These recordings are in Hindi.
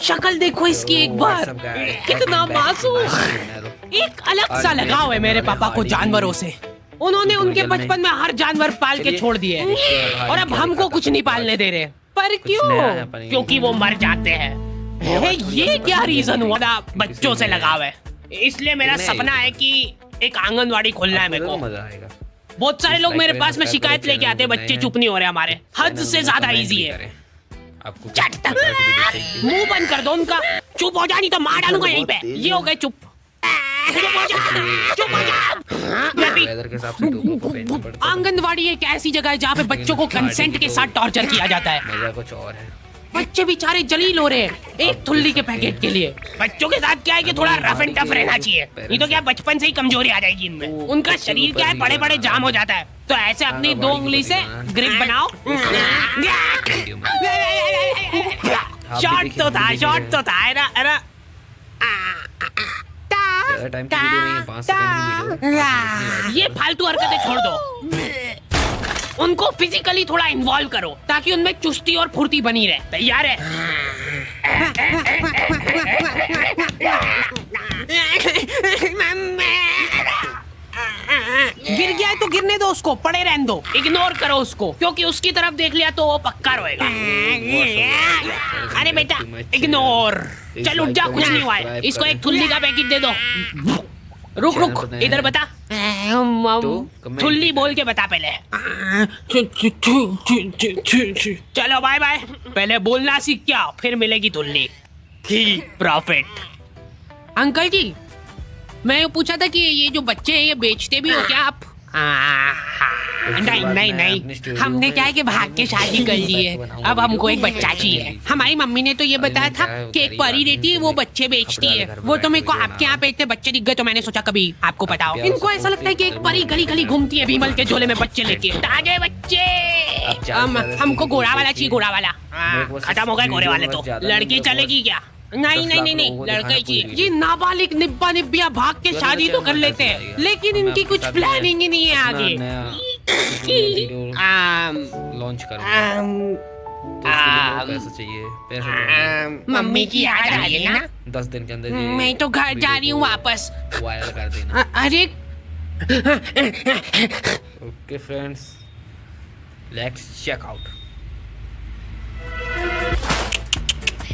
शक्ल देखो इसकी एक बार, कितना मासूम। एक अलग सा लगाव है मेरे पापा को जानवरों से। उन्होंने उनके बचपन में हर जानवर पाल के छोड़ दिए और अब हमको कुछ नहीं पालने दे रहे। पर क्यों? क्योंकि वो मर जाते हैं। ये क्या रीजन हुआ? बच्चों से लगाव है, इसलिए मेरा सपना है कि एक आंगनवाड़ी खोलना है मेरे को। बहुत सारे लोग मेरे पास में शिकायत लेके आते हैं, बच्चे चुप नहीं हो रहे हमारे। हद से ज्यादा इजी है। मुंह बंद कर दो उनका, चुप हो जा नहीं तो मार डालूंगा यहीं पे। ये हो गए चुप। आंगनवाड़ी एक ऐसी जगह है जहाँ पे बच्चों को कंसेंट के साथ टॉर्चर किया जाता है। कुछ और है। बच्चे बेचारे जलील हो रहे हैं एक थुल्ली के पैकेट के लिए। बच्चों के साथ क्या है कि थोड़ा रफ एंड टफ रहना चाहिए, नहीं तो क्या बचपन से ही कमजोरी आ जाएगी इनमें। उनका शरीर क्या है, बड़े बड़े जाम हो जाता है। तो ऐसे अपनी 2 उंगली से ग्रिप बनाओ। शॉट तो था अरे टाइम की वीडियो नहीं है, 5 सेकंड की वीडियो। ये फालतू हरकतें छोड़ दो, उनको फिजिकली थोड़ा इन्वॉल्व करो ताकि उनमें चुस्ती और फुर्ती बनी रहे। तैयार है? गिर गया है तो गिरने दो उसको, पड़े रहने दो, इग्नोर करो उसको, क्योंकि उसकी तरफ देख लिया तो वो पक्का रोएगा। अरे बेटा इग्नोर। चल उठ जा, कुछ नहीं हुआ है। इसको एक थुल्ली का पैकेट दे दो। रुक इधर बता। थुल्ली बोल के बता पहले। चलो बाय बाय। पहले बोलना सीख के आओ, फिर मिलेगी थुल्ली। प्रॉफिट। अंकल जी, मैं पूछा था कि ये जो बच्चे हैं ये बेचते भी हो क्या आप? नहीं, हमने क्या है कि भाग के शादी कर ली है। अब हमको एक बच्चा चाहिए। हमारी मम्मी ने तो ये बताया था कि एक परी रहती है वो बच्चे बेचती है। वो तो मेरे को आपके यहाँ पे इतने बच्चे दिख गए तो मैंने सोचा कभी आपको बताओ। इनको ऐसा लगता है कि एक परी गली गली घूमती है विमल के झोले में बच्चे लेके। ताजे बच्चे। हमको घोड़ा वाला चाहिए, घोड़ा वाला। खत्म हो गए घोड़े वाले तो। लड़की चलेगी क्या? नहीं, लड़का ही चाहिए। ये नाबालिग निब्बा निब्बिया भाग के शादी तो कर लेते हैं, लेकिन इनकी कुछ प्लानिंग ही नहीं है आगे। लॉन्च करो। पैसा चाहिए। मम्मी की याद आ रही है ना? 10 दिन के अंदर मैं तो घर जा रही हूँ वापस। वायरल कर देना। अरे okay friends, let's check out.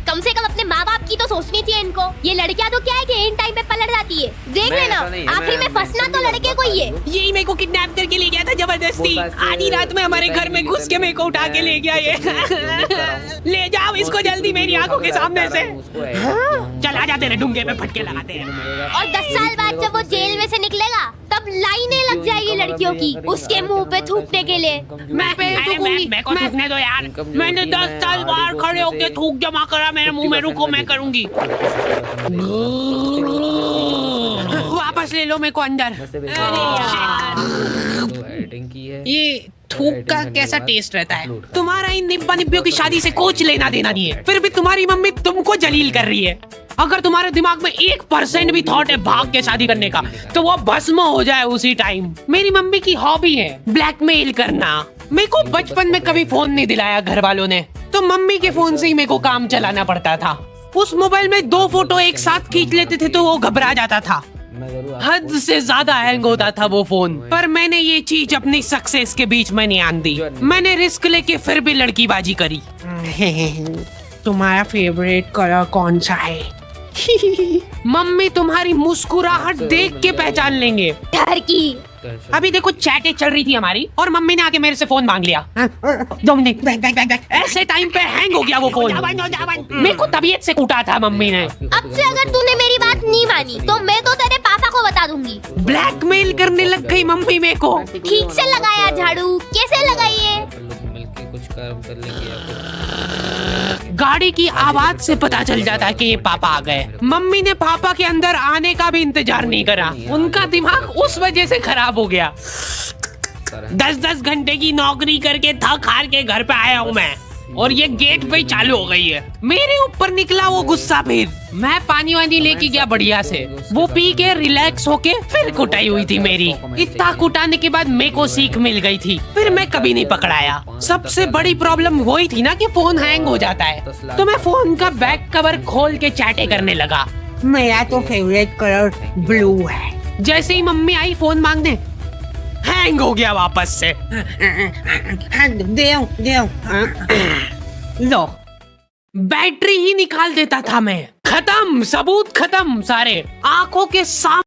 कम से कम अपने माँ बाप की तो सोचनी चाहिए इनको। ये लड़कियां तो क्या है कि इन टाइम पे पलट जाती है। देख लेना, आखिर में फंसना तो लड़के को ही है। यही मेरे को किडनैप करके ले गया था जबरदस्ती। आधी रात में हमारे घर में घुस के मेरे को उठा के ले गया ये। ले जाओ इसको जल्दी मेरी आंखों के सामने से। चल आ जाते हैं, डूंगे पे फटके लगाते हैं। और 10 साल बाद जब वो जेल में से निकलेगा तब लाइनें लग जाएगी लड़कियों की उसके मुंह पे थूकने के लिए। मैं को थूकने दो यार। मैंने 10 साल बाहर खड़े होके थूक जमा करा मेरे मुंह में। रुको मैं करूंगी। वापस ले लो मेरे को अंदर। ये थूक का कैसा टेस्ट रहता है? तुम्हारा इन निब्बा निब्बियों की शादी से कुछ लेना देना नहीं है, फिर भी तुम्हारी मम्मी तुमको जलील कर रही है। अगर तुम्हारे दिमाग में 1% भी थॉट है भाग के शादी करने का तो वो भस्म हो जाए उसी टाइम। मेरी मम्मी की हॉबी है ब्लैकमेल करना। मेरे को बचपन में कभी फोन नहीं दिलाया घर वालों ने, तो मम्मी के फोन से ही मेरे को काम चलाना पड़ता था। उस मोबाइल में 2 फोटो एक साथ खींच लेते थे तो वो घबरा जाता था। हद से ज्यादा हैंग होता था वो फोन। पर मैंने ये चीज अपनी सक्सेस के बीच में नहीं आन दी। मैंने रिस्क लेके फिर भी लड़कीबाजी करी। तुम्हारा फेवरेट कलर कौन सा है? मम्मी तुम्हारी मुस्कुराहट देख के पहचान लेंगे। डर की। अभी देखो चैटें चल रही थी हमारी और मम्मी ने आके मेरे से फोन मांग लिया। 2 मिनट। ऐसे टाइम पे हैंग हो गया वो फोन। मेरे को तबीयत से कूटा था मम्मी ने। अब से अगर तूने मेरी बात नहीं मानी तो मैं तो तेरे पापा को बता दूंगी। ब्लैकमेल करने लग गई मम्मी मेरे को। ठीक से लगाया झाड़ू? कैसे लगाइए? कुछ काम कर लेंगे। गाड़ी की आवाज से पता चल जाता है कि ये पापा आ गए। मम्मी ने पापा के अंदर आने का भी इंतजार नहीं करा। उनका दिमाग उस वजह से खराब हो गया। 10-10 घंटे की नौकरी करके थक हार के घर पे आया हूँ मैं। और ये गेट पे ही चालू हो गई है। मेरे ऊपर निकला वो गुस्सा। फिर मैं पानी वानी लेके गया बढ़िया से, वो पी के रिलैक्स होके फिर कुटाई हुई थी मेरी। इतना कुटाने के बाद मेरे को सीख मिल गई थी, फिर मैं कभी नहीं पकड़ाया। सबसे बड़ी प्रॉब्लम वही थी ना कि फोन हैंग हो जाता है, तो मैं फोन का बैक कवर खोल के चैटे करने लगा। मेरा तो फेवरेट कलर ब्लू है। जैसे ही मम्मी आई फोन मांगने, हैंग हो गया वापस से। लो, बैटरी ही निकाल देता था मैं। खत्म, सबूत खत्म सारे, आंखों के सामने।